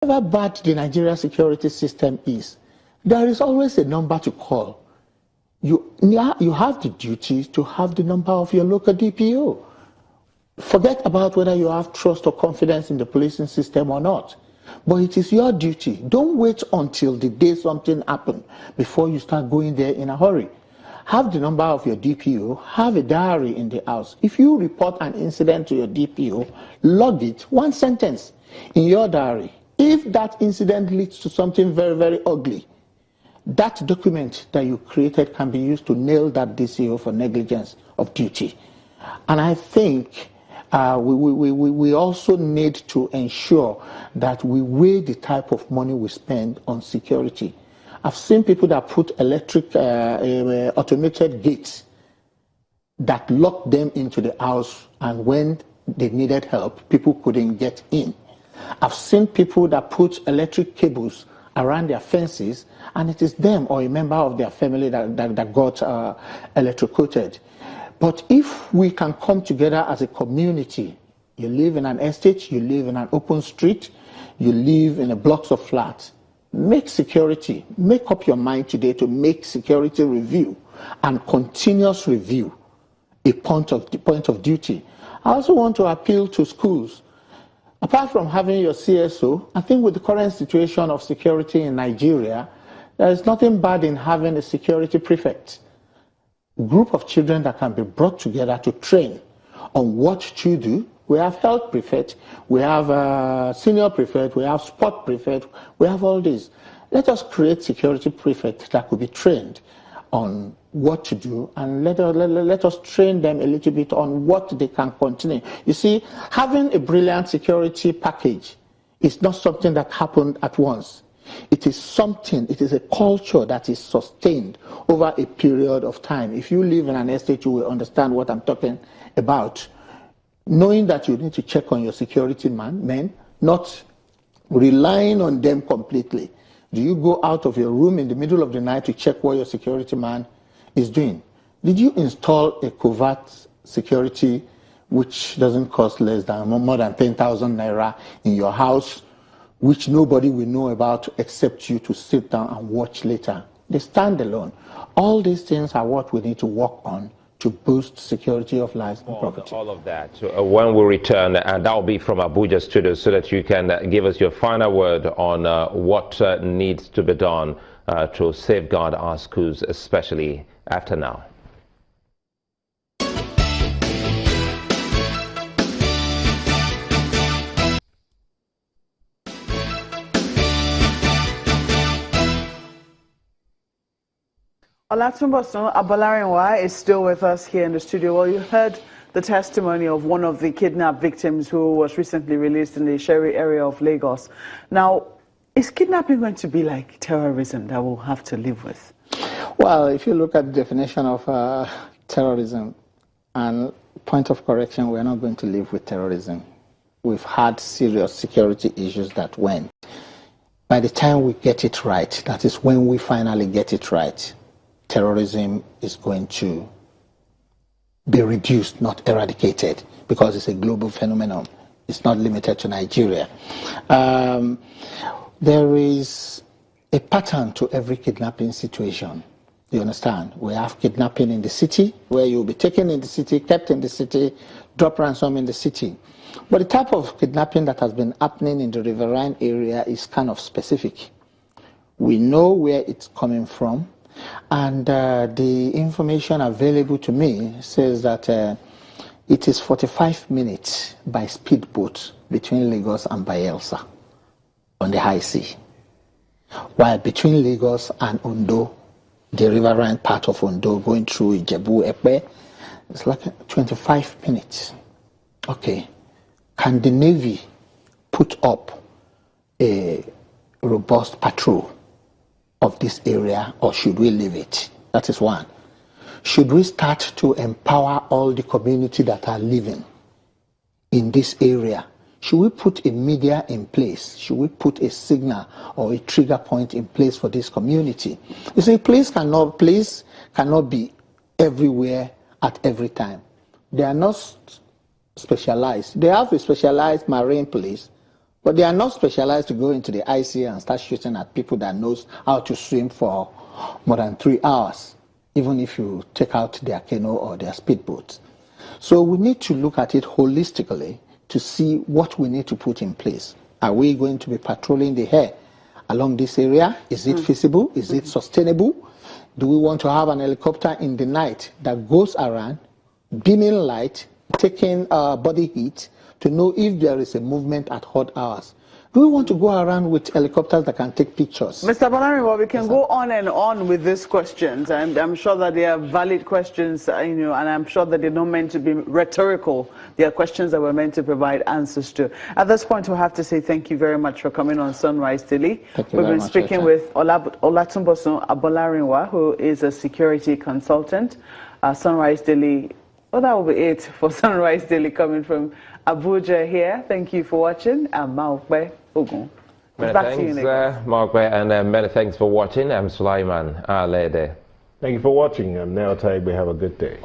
however bad the Nigeria security system is, there is always a number to call. You have the duty to have the number of your local DPO. Forget about whether you have trust or confidence in the policing system or not. But it is your duty. Don't wait until the day something happens before you start going there in a hurry. Have the number of your DPO, have a diary in the house. If you report an incident to your DPO, log it, one sentence in your diary. If that incident leads to something very, very ugly, that document that you created can be used to nail that DCO for negligence of duty. And I think we also need to ensure that we weigh the type of money we spend on security. I've seen people that put electric automated gates that lock them into the house, and when they needed help, people couldn't get in. I've seen people that put electric cables around their fences, and it is them or a member of their family that got electrocuted. But if we can come together as a community, you live in an estate, you live in an open street, you live in a blocks of flats, make up your mind today to make security review and continuous review a point of duty. I also want to appeal to schools. Apart from having your CSO, I think with the current situation of security in Nigeria, there is nothing bad in having a security prefect. Group of children that can be brought together to train on what to do. We have health prefect, we have senior prefect, we have sport prefect, we have all these. Let us create security prefect that could be trained on what to do, and let us train them a little bit on what they can continue. You see, having a brilliant security package is not something that happened at once. It is a culture that is sustained over a period of time. If you live in an estate, you will understand what I'm talking about. Knowing that you need to check on your security men, not relying on them completely. Do you go out of your room in the middle of the night to check what your security man is doing? Did you install a covert security which doesn't cost more than 10,000 naira in your house, which nobody will know about except you to sit down and watch later? They stand alone. All these things are what we need to work on to boost security of lives and property. All of that. When we return, and that will be from Abuja studio, so that you can give us your final word on what needs to be done to safeguard our schools, especially after now. Olatunbosun Abolarinwa is still with us here in the studio. Well, you heard the testimony of one of the kidnapped victims who was recently released in the Sherry area of Lagos. Now, is kidnapping going to be like terrorism that we'll have to live with? Well, if you look at the definition of terrorism, and point of correction, we're not going to live with terrorism. We've had serious security issues that went. By the time we get it right, that is when we finally get it right, terrorism is going to be reduced, not eradicated, because it's a global phenomenon. It's not limited to Nigeria. There is a pattern to every kidnapping situation. You understand? We have kidnapping in the city, where you'll be taken in the city, kept in the city, drop ransom in the city. But the type of kidnapping that has been happening in the riverine area is kind of specific. We know where it's coming from. And the information available to me says that it is 45 minutes by speedboat between Lagos and Bayelsa on the high sea. While between Lagos and Ondo, the riverine part of Ondo going through Ijebu, Epe, it's like 25 minutes. Okay. Can the Navy put up a robust patrol of this area, or should we leave it? That is one. Should we start to empower all the community that are living in this area? Should we put a media in place? Should we put a signal or a trigger point in place for this community? You see, police cannot be everywhere at every time. They are not specialized. They have a specialized marine police, But they are not specialized to go into the IC and start shooting at people that knows how to swim for more than 3 hours, even if you take out their canoe or their speedboats. So we need to look at it holistically to see what we need to put in place. Are we going to be patrolling the air along this area? Is it feasible? Is it sustainable? Do we want to have an helicopter in the night that goes around, beaming light, taking body heat to know if there is a movement at odd hours? Do we want to go around with helicopters that can take pictures? Mr. Bolarinwa, we can go on and on with these questions, and I'm sure that they are valid questions, and I'm sure that they're not meant to be rhetorical. They are questions that we're meant to provide answers to. At this point, we'll have to say thank you very much for coming on Sunrise Daily. We've been speaking with Olatunbosun Bolarinwa, who is a security consultant. Sunrise Daily. Well, that will be it for Sunrise Daily coming from Abuja here. Thank you for watching. I'm Maokbe Ogun. Many thanks, Maokbe, and many thanks for watching. I'm Sulaiman Alede. Thank you for watching. I'm Neo Taigbe. Have a good day.